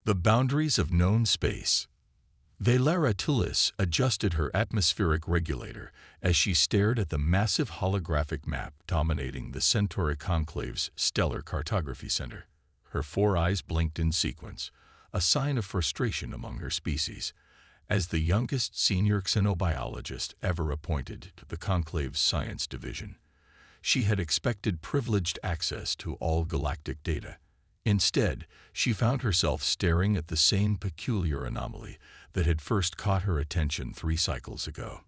The boundaries of known space. Valera Tullis adjusted her atmospheric regulator as she stared at the massive holographic map dominating the Centauri Conclave's stellar cartography center. Her four eyes blinked in sequence, a sign of frustration among her species. As the youngest senior xenobiologist ever appointed to the Conclave's science division, she had expected privileged access to all galactic data. Instead, she found herself staring at the same peculiar anomaly that had first caught her attention 3 cycles ago.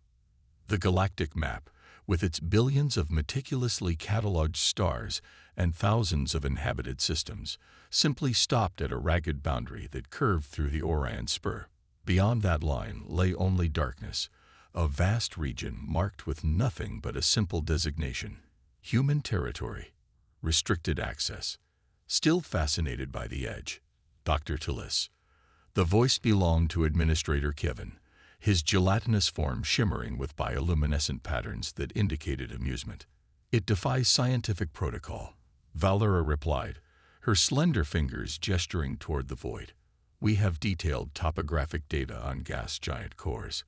The galactic map, with its billions of meticulously catalogued stars and thousands of inhabited systems, simply stopped at a ragged boundary that curved through the Orion Spur. Beyond that line lay only darkness, a vast region marked with nothing but a simple designation: human territory, restricted access. Still fascinated by the edge, Dr. Tullis. The voice belonged to Administrator Kevin, his gelatinous form shimmering with bioluminescent patterns that indicated amusement. It defies scientific protocol, Valera replied, her slender fingers gesturing toward the void. We have detailed topographic data on gas giant cores,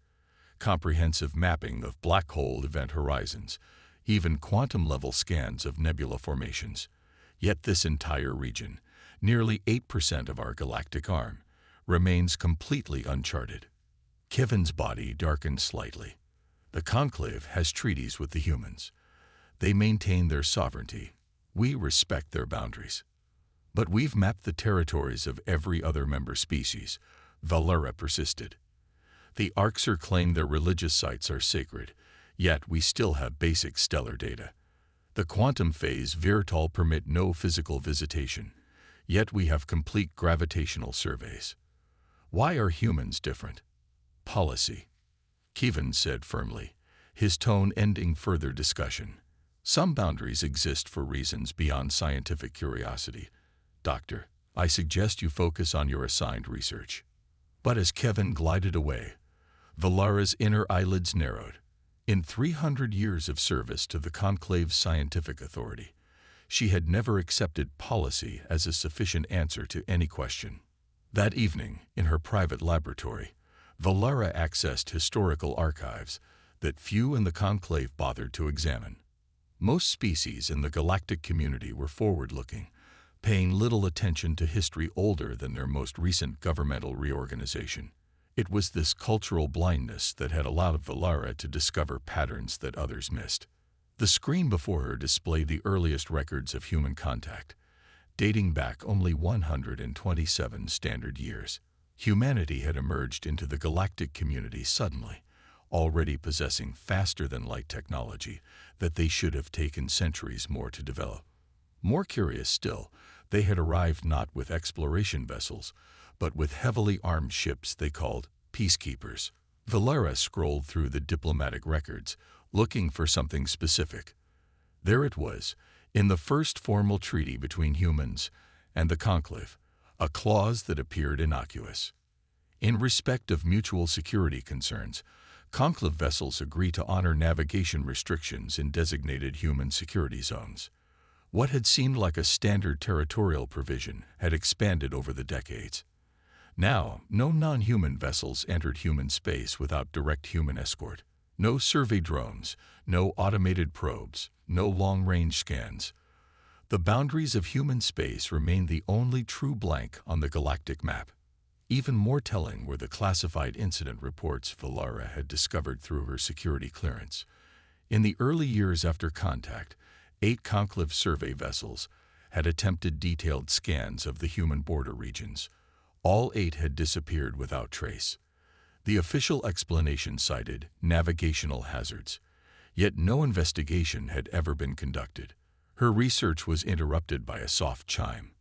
comprehensive mapping of black hole event horizons, even quantum-level scans of nebula formations. Yet this entire region, nearly 8% of our galactic arm, remains completely uncharted. Kevin's body darkened slightly. The Conclave has treaties with the humans. They maintain their sovereignty. We respect their boundaries. But we've mapped the territories of every other member species, Valera persisted. The Arxer claim their religious sites are sacred, yet we still have basic stellar data. The quantum phase Virtal permit no physical visitation, yet we have complete gravitational surveys. Why are humans different? Policy, Kevin said firmly, his tone ending further discussion. Some boundaries exist for reasons beyond scientific curiosity. Doctor, I suggest you focus on your assigned research. But as Kevin glided away, Valera's inner eyelids narrowed. In 300 years of service to the Conclave's scientific authority, she had never accepted policy as a sufficient answer to any question. That evening, in her private laboratory, Valera accessed historical archives that few in the Conclave bothered to examine. Most species in the galactic community were forward-looking, paying little attention to history older than their most recent governmental reorganization. It was this cultural blindness that had allowed Valera to discover patterns that others missed. The screen before her displayed the earliest records of human contact, dating back only 127 standard years. Humanity had emerged into the galactic community suddenly, already possessing faster-than-light technology that they should have taken centuries more to develop. More curious still, they had arrived not with exploration vessels, but with heavily armed ships they called peacekeepers. Valera scrolled through the diplomatic records, looking for something specific. There it was, in the first formal treaty between humans and the Conclave, a clause that appeared innocuous. In respect of mutual security concerns, Conclave vessels agree to honor navigation restrictions in designated human security zones. What had seemed like a standard territorial provision had expanded over the decades. Now, no non-human vessels entered human space without direct human escort. No survey drones, no automated probes, no long-range scans. The boundaries of human space remained the only true blank on the galactic map. Even more telling were the classified incident reports Valera had discovered through her security clearance. In the early years after contact, 8 Conclave survey vessels had attempted detailed scans of the human border regions. All 8 had disappeared without trace. The official explanation cited navigational hazards, yet no investigation had ever been conducted. Her research was interrupted by a soft chime.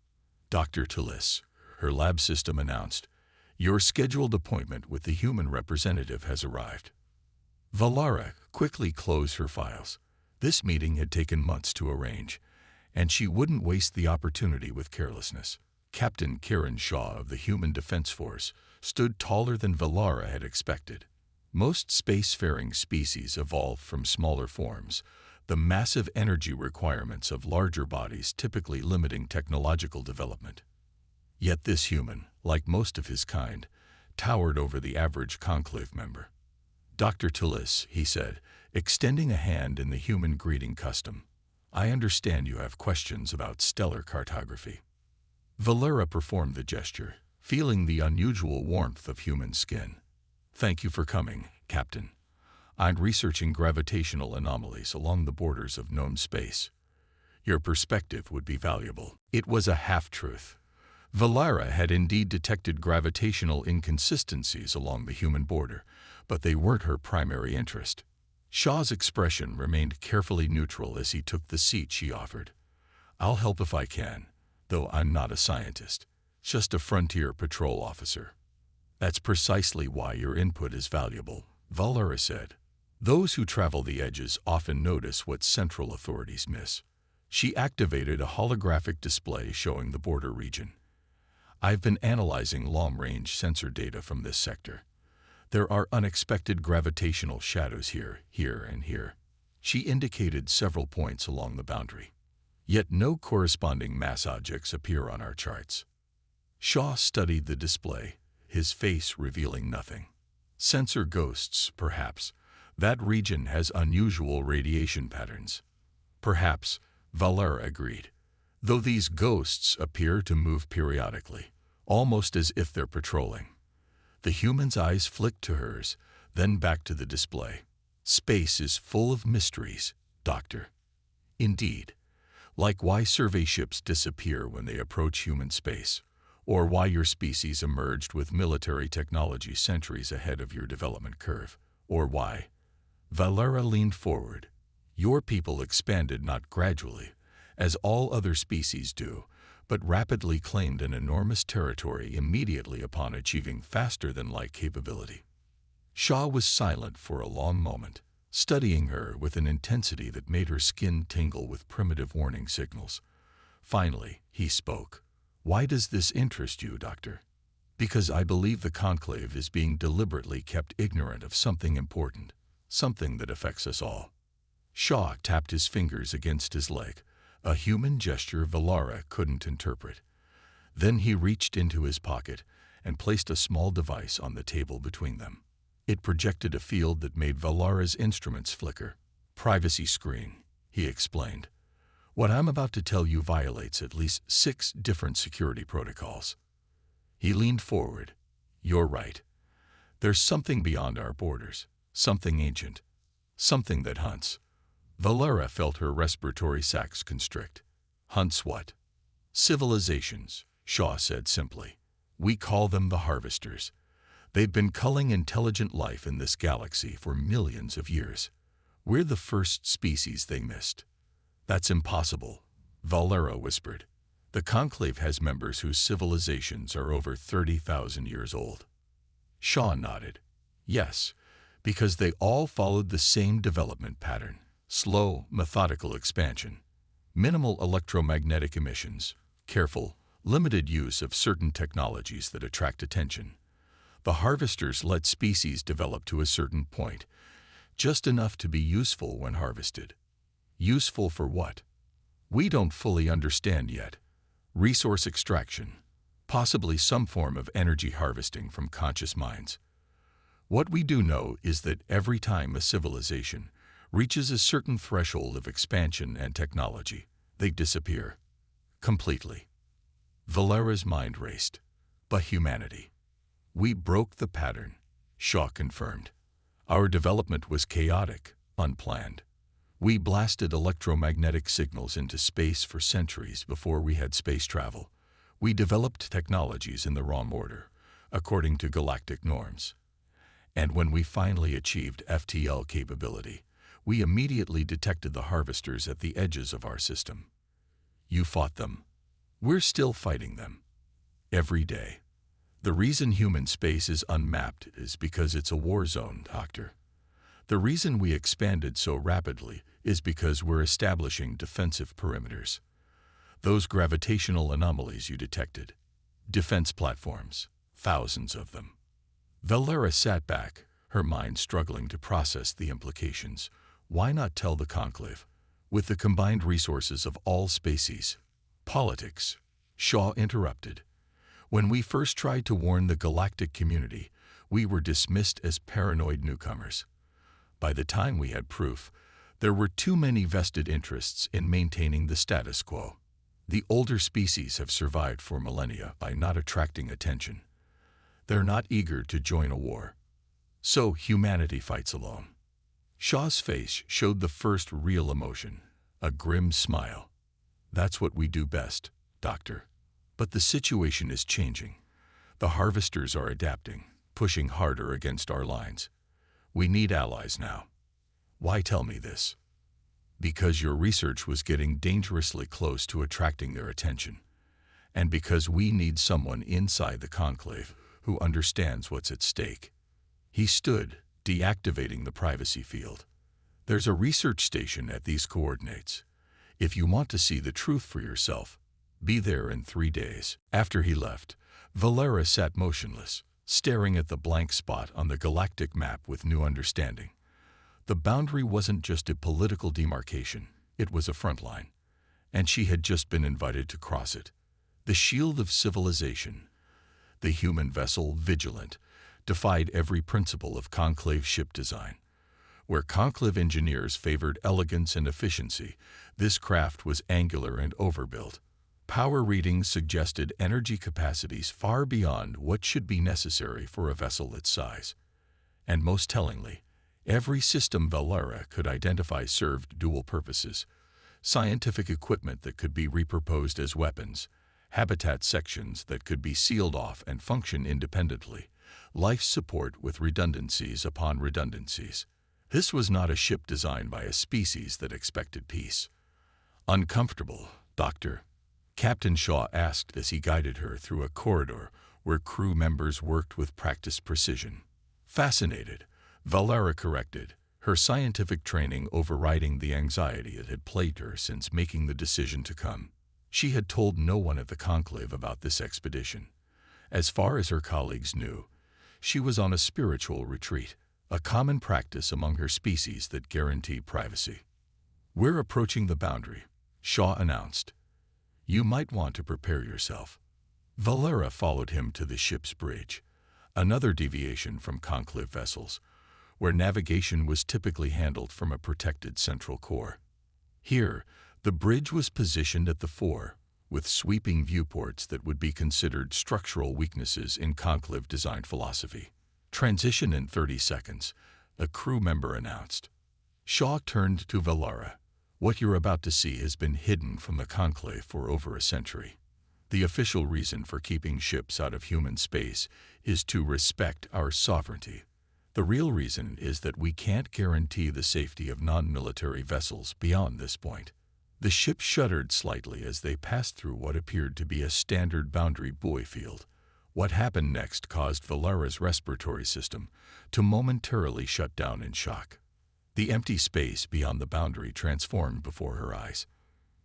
Dr. Tullis, her lab system announced, your scheduled appointment with the human representative has arrived. Valera quickly closed her files. This meeting had taken months to arrange, and she wouldn't waste the opportunity with carelessness. Captain Karen Shaw of the Human Defense Force stood taller than Valera had expected. Most spacefaring species evolved from smaller forms, the massive energy requirements of larger bodies typically limiting technological development. Yet this human, like most of his kind, towered over the average conclave member. "Dr. Tillis," he said, extending a hand in the human greeting custom, "I understand you have questions about stellar cartography." Valera performed the gesture, feeling the unusual warmth of human skin. "Thank you for coming, Captain. I'm researching gravitational anomalies along the borders of known space. Your perspective would be valuable." It was a half-truth. Valera had indeed detected gravitational inconsistencies along the human border, but they weren't her primary interest. Shaw's expression remained carefully neutral as he took the seat she offered. "I'll help if I can, though I'm not a scientist, just a frontier patrol officer." "That's precisely why your input is valuable," Valera said. "Those who travel the edges often notice what central authorities miss." She activated a holographic display showing the border region. "I've been analyzing long-range sensor data from this sector. There are unexpected gravitational shadows here, and here." She indicated several points along the boundary. "Yet no corresponding mass objects appear on our charts." Shaw studied the display, his face revealing nothing. "Sensor ghosts, perhaps. That region has unusual radiation patterns." "Perhaps," Valera agreed, "though these ghosts appear to move periodically, almost as if they're patrolling." The human's eyes flicked to hers, then back to the display. "Space is full of mysteries, Doctor." "Indeed. Like why survey ships disappear when they approach human space, or why your species emerged with military technology centuries ahead of your development curve, or why—" Valera leaned forward. "Your people expanded not gradually, as all other species do, but rapidly claimed an enormous territory immediately upon achieving faster-than-light capability." Shaw was silent for a long moment, studying her with an intensity that made her skin tingle with primitive warning signals. Finally, he spoke. "Why does this interest you, Doctor?" "Because I believe the Conclave is being deliberately kept ignorant of something important, something that affects us all." Shaw tapped his fingers against his leg, a human gesture Valera couldn't interpret. Then he reached into his pocket and placed a small device on the table between them. It projected a field that made Valera's instruments flicker. "Privacy screen," he explained. "What I'm about to tell you violates at least 6 different security protocols." He leaned forward. "You're right. There's something beyond our borders, something ancient, something that hunts." Valera felt her respiratory sacs constrict. "Hunts what?" "Civilizations," Shaw said simply. "We call them the Harvesters. They've been culling intelligent life in this galaxy for millions of years. We're the first species they missed." "That's impossible," Valera whispered. "The Conclave has members whose civilizations are over 30,000 years old." Shaw nodded. "Yes, because they all followed the same development pattern. Slow, methodical expansion, minimal electromagnetic emissions, careful, limited use of certain technologies that attract attention. The Harvesters let species develop to a certain point, just enough to be useful when harvested." "Useful for what?" "We don't fully understand yet. Resource extraction, possibly some form of energy harvesting from conscious minds. What we do know is that every time a civilization reaches a certain threshold of expansion and technology, they disappear. Completely." Valera's mind raced. "But humanity." "We broke the pattern," Shaw confirmed. "Our development was chaotic, unplanned. We blasted electromagnetic signals into space for centuries before we had space travel. We developed technologies in the wrong order, according to galactic norms. And when we finally achieved FTL capability, we immediately detected the Harvesters at the edges of our system. You fought them. We're still fighting them. Every day. The reason human space is unmapped is because it's a war zone, Doctor. The reason we expanded so rapidly is because we're establishing defensive perimeters. Those gravitational anomalies you detected. Defense platforms. Thousands of them." Valera sat back, her mind struggling to process the implications. Why not tell the Conclave? With the combined resources of all species. "Politics," Shaw interrupted. When we first tried to warn the galactic community, we were dismissed as paranoid newcomers. By the time we had proof, there were too many vested interests in maintaining the status quo. The older species have survived for millennia by not attracting attention. They're not eager to join a war. So humanity fights alone. Shaw's face showed the first real emotion, a grim smile. That's what we do best, Doctor. But the situation is changing. The harvesters are adapting, pushing harder against our lines. We need allies now. Why tell me this? Because your research was getting dangerously close to attracting their attention. And because we need someone inside the conclave who understands what's at stake. He stood, deactivating the privacy field. There's a research station at these coordinates. If you want to see the truth for yourself, be there in 3 days. After he left, Valera sat motionless, staring at the blank spot on the galactic map with new understanding. The boundary wasn't just a political demarcation, it was a front line. And she had just been invited to cross it. The shield of civilization, the human vessel Vigilant, defied every principle of conclave ship design. Where conclave engineers favored elegance and efficiency, this craft was angular and overbuilt. Power readings suggested energy capacities far beyond what should be necessary for a vessel its size. And most tellingly, every system Valera could identify served dual purposes: scientific equipment that could be repurposed as weapons, habitat sections that could be sealed off and function independently, life support with redundancies upon redundancies. This was not a ship designed by a species that expected peace. Uncomfortable, Doctor? Captain Shaw asked as he guided her through a corridor where crew members worked with practiced precision. Fascinated, Valera corrected, her scientific training overriding the anxiety that had plagued her since making the decision to come. She had told no one at the conclave about this expedition. As far as her colleagues knew, she was on a spiritual retreat, a common practice among her species that guaranteed privacy. "We're approaching the boundary," Shaw announced. "You might want to prepare yourself." Valera followed him to the ship's bridge, another deviation from conclave vessels, where navigation was typically handled from a protected central core. Here, the bridge was positioned at the fore, with sweeping viewports that would be considered structural weaknesses in conclave design philosophy. "Transition in 30 seconds, a crew member announced. Shaw turned to Valera. "What you're about to see has been hidden from the conclave for over a century. The official reason for keeping ships out of human space is to respect our sovereignty. The real reason is that we can't guarantee the safety of non-military vessels beyond this point." The ship shuddered slightly as they passed through what appeared to be a standard boundary buoy field. What happened next caused Valera's respiratory system to momentarily shut down in shock. The empty space beyond the boundary transformed before her eyes.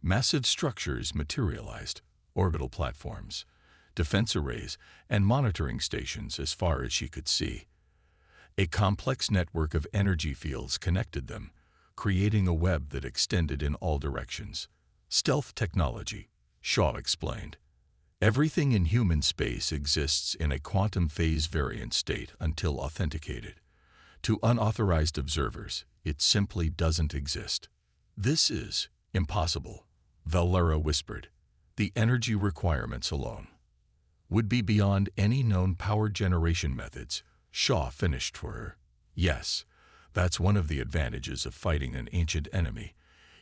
Massive structures materialized, orbital platforms, defense arrays, and monitoring stations as far as she could see. A complex network of energy fields connected them, creating a web that extended in all directions. "Stealth technology," Shaw explained. "Everything in human space exists in a quantum phase variant state until authenticated. To unauthorized observers, it simply doesn't exist." "This is impossible," Valera whispered. "The energy requirements alone would be beyond any known power generation methods," Shaw finished for her. "Yes. That's one of the advantages of fighting an ancient enemy.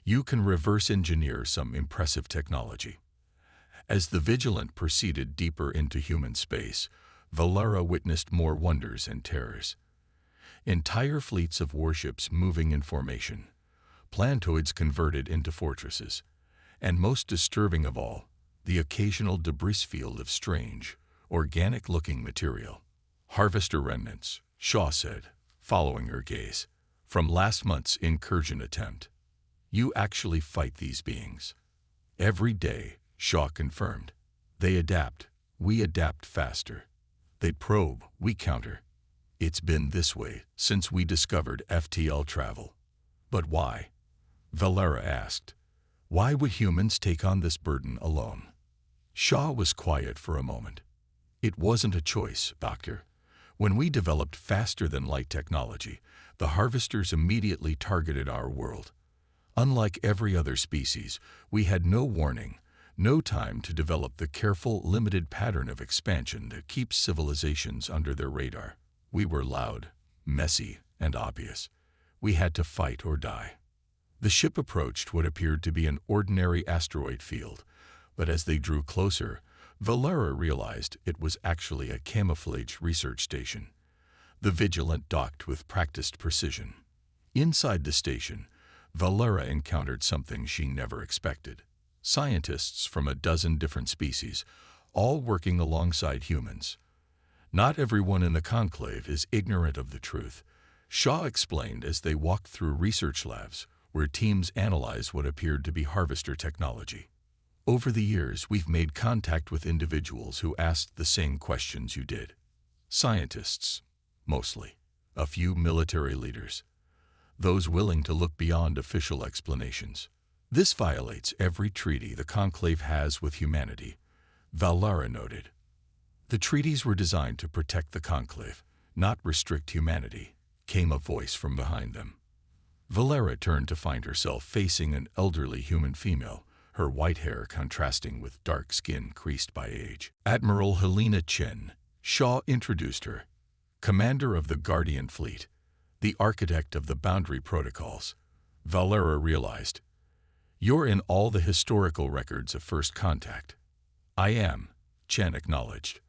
You can reverse engineer some impressive technology." As the Vigilant proceeded deeper into human space, Valera witnessed more wonders and terrors. Entire fleets of warships moving in formation, planetoids converted into fortresses, and most disturbing of all, the occasional debris field of strange, organic-looking material. "Harvester remnants," Shaw said, following her gaze, "from last month's incursion attempt. You actually fight these beings." "Every day," Shaw confirmed. "They adapt. We adapt faster. They probe. We counter. It's been this way since we discovered FTL travel." "But why?" Valera asked. "Why would humans take on this burden alone?" Shaw was quiet for a moment. It wasn't a choice, Doctor. When we developed faster-than-light technology, the harvesters immediately targeted our world. Unlike every other species, we had no warning, no time to develop the careful, limited pattern of expansion that keeps civilizations under their radar. We were loud, messy, and obvious. We had to fight or die. The ship approached what appeared to be an ordinary asteroid field, but as they drew closer, Valera realized it was actually a camouflage research station. The Vigilant docked with practiced precision. Inside the station, Valera encountered something she never expected. Scientists from a dozen different species, all working alongside humans. Not everyone in the conclave is ignorant of the truth, Shaw explained as they walked through research labs where teams analyze what appeared to be harvester technology. Over the years, we've made contact with individuals who asked the same questions you did. Scientists, mostly. A few military leaders. Those willing to look beyond official explanations. This violates every treaty the conclave has with humanity, Valera noted. The treaties were designed to protect the conclave, not restrict humanity, came a voice from behind them. Valera turned to find herself facing an elderly human female, her white hair contrasting with dark skin creased by age. Admiral Helena Chen, Shaw introduced her, commander of the Guardian Fleet, the architect of the boundary protocols. Valera realized, "You're in all the historical records of first contact." "I am," Chen acknowledged,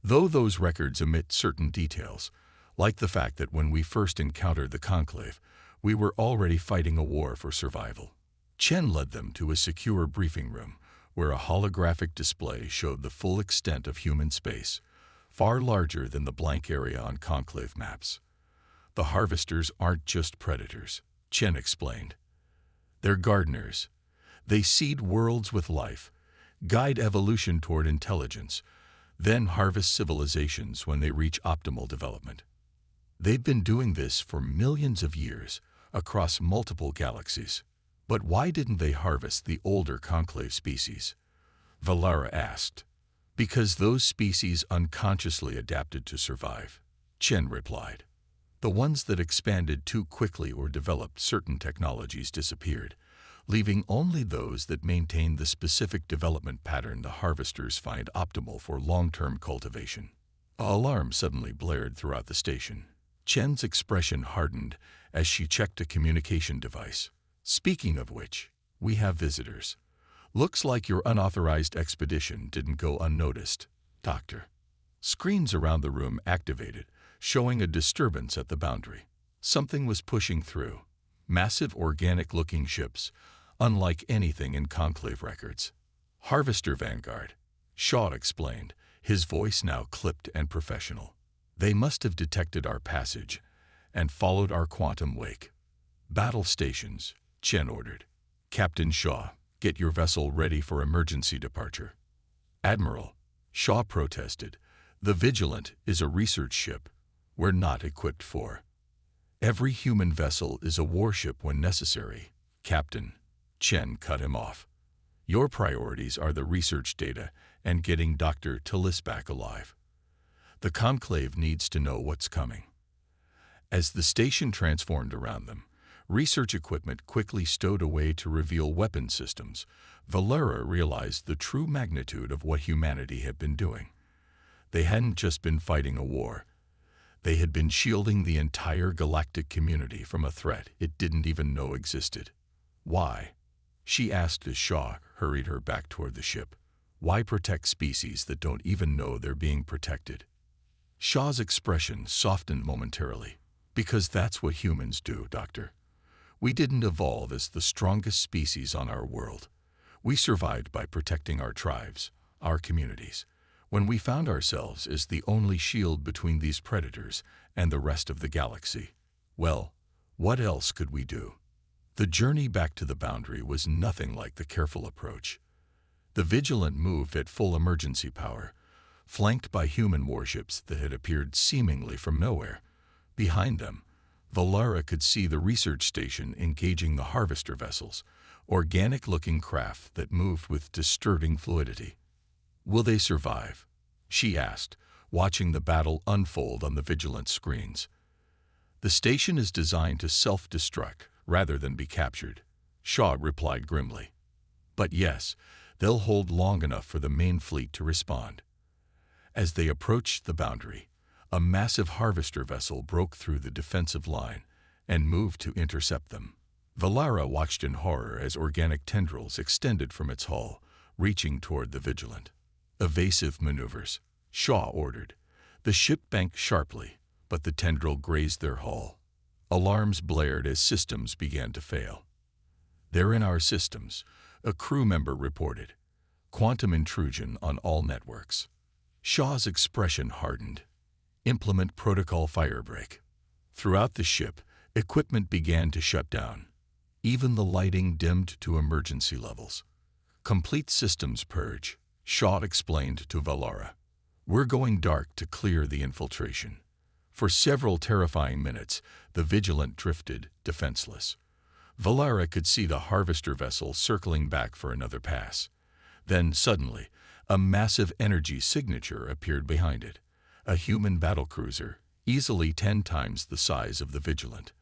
though those records omit certain details, like the fact that when we first encountered the conclave, we were already fighting a war for survival. Chen led them to a secure briefing room, where a holographic display showed the full extent of human space, far larger than the blank area on conclave maps. "The harvesters aren't just predators," Chen explained. "They're gardeners. They seed worlds with life, guide evolution toward intelligence, then harvest civilizations when they reach optimal development. They've been doing this for millions of years, across multiple galaxies. But why didn't they harvest the older conclave species?" Valera asked. "Because those species unconsciously adapted to survive," Chen replied. "The ones that expanded too quickly or developed certain technologies disappeared, leaving only those that maintained the specific development pattern the harvesters find optimal for long-term cultivation." An alarm suddenly blared throughout the station. Chen's expression hardened as she checked a communication device. "Speaking of which, we have visitors. Looks like your unauthorized expedition didn't go unnoticed, Doctor." Screens around the room activated, showing a disturbance at the boundary. Something was pushing through. Massive organic-looking ships, unlike anything in conclave records. "Harvester Vanguard," Shaw explained, his voice now clipped and professional. "They must have detected our passage and followed our quantum wake." "Battle stations," Chen ordered. "Captain Shaw, get your vessel ready for emergency departure." "Admiral," Shaw protested, "the Vigilant is a research ship. We're not equipped for." "Every human vessel is a warship when necessary, Captain," Chen cut him off. "Your priorities are the research data and getting Dr. Tillis back alive. The conclave needs to know what's coming." As the station transformed around them, research equipment quickly stowed away to reveal weapon systems. Valera realized the true magnitude of what humanity had been doing. They hadn't just been fighting a war. They had been shielding the entire galactic community from a threat it didn't even know existed. "Why?" she asked as Shaw hurried her back toward the ship. "Why protect species that don't even know they're being protected?" Shaw's expression softened momentarily. "Because that's what humans do, Doctor. We didn't evolve as the strongest species on our world. We survived by protecting our tribes, our communities, when we found ourselves as the only shield between these predators and the rest of the galaxy. Well, what else could we do?" The journey back to the boundary was nothing like the careful approach. The Vigilant moved at full emergency power, flanked by human warships that had appeared seemingly from nowhere. Behind them, Valera could see the research station engaging the harvester vessels, organic-looking craft that moved with disturbing fluidity. "Will they survive?" she asked, watching the battle unfold on the vigilance screens. The station is designed to self-destruct rather than be captured, Shaw replied grimly. But yes, they'll hold long enough for the main fleet to respond. As they approached the boundary, a massive harvester vessel broke through the defensive line and moved to intercept them. Valara watched in horror as organic tendrils extended from its hull, reaching toward the Vigilant. Evasive maneuvers, Shaw ordered. The ship banked sharply, but the tendril grazed their hull. Alarms blared as systems began to fail. "They're in our systems," a crew member reported. "Quantum intrusion on all networks." Shaw's expression hardened. "Implement protocol firebreak." Throughout the ship, equipment began to shut down. Even the lighting dimmed to emergency levels. "Complete systems purge," Shaw explained to Valara. "We're going dark to clear the infiltration." For several terrifying minutes, the Vigilant drifted, defenseless. Valara could see the harvester vessel circling back for another pass. Then, suddenly, a massive energy signature appeared behind it. A human battlecruiser, easily 10 times the size of the Vigilant,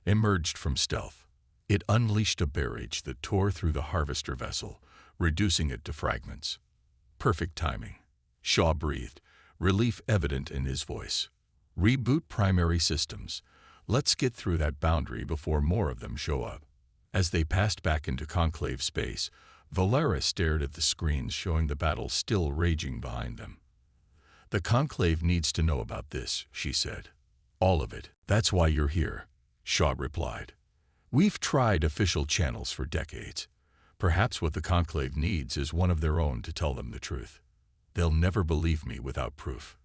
emerged from stealth. It unleashed a barrage that tore through the harvester vessel, reducing it to fragments. "Perfect timing," Shaw breathed, relief evident in his voice. "Reboot primary systems. Let's get through that boundary before more of them show up." As they passed back into conclave space, Valara stared at the screens showing the battle still raging behind them. "The conclave needs to know about this," she said. "All of it. That's why you're here," Shaw replied. "We've tried official channels for decades. Perhaps what the conclave needs is one of their own to tell them the truth. They'll never believe me without proof."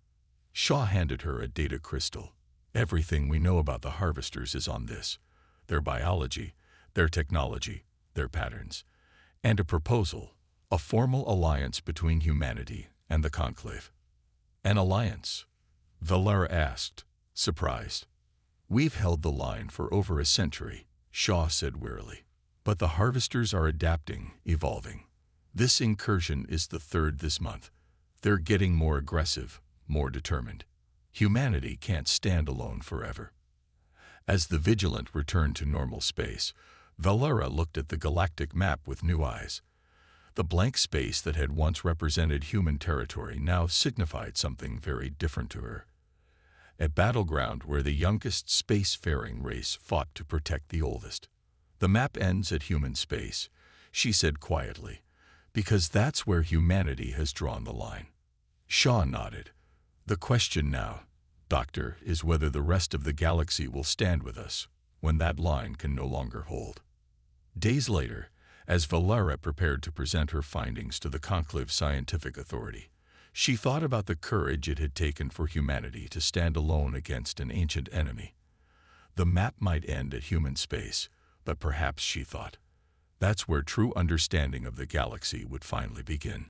Shaw handed her a data crystal. "Everything we know about the harvesters is on this. Their biology, their technology, their patterns, and a proposal, a formal alliance between humanity and the conclave." "An alliance?" Valara asked, surprised. "We've held the line for over a century," Shaw said wearily. "But the harvesters are adapting, evolving. This incursion is the 3rd this month. They're getting more aggressive, more determined. Humanity can't stand alone forever." As the Vigilant returned to normal space, Valara looked at the galactic map with new eyes. The blank space that had once represented human territory now signified something very different to her. A battleground where the youngest spacefaring race fought to protect the oldest. "The map ends at human space," she said quietly, "because that's where humanity has drawn the line." Shaw nodded. "The question now, Doctor, is whether the rest of the galaxy will stand with us when that line can no longer hold." Days later, as Valara prepared to present her findings to the Conclave Scientific Authority, she thought about the courage it had taken for humanity to stand alone against an ancient enemy. The map might end at human space, but perhaps, she thought, that's where true understanding of the galaxy would finally begin.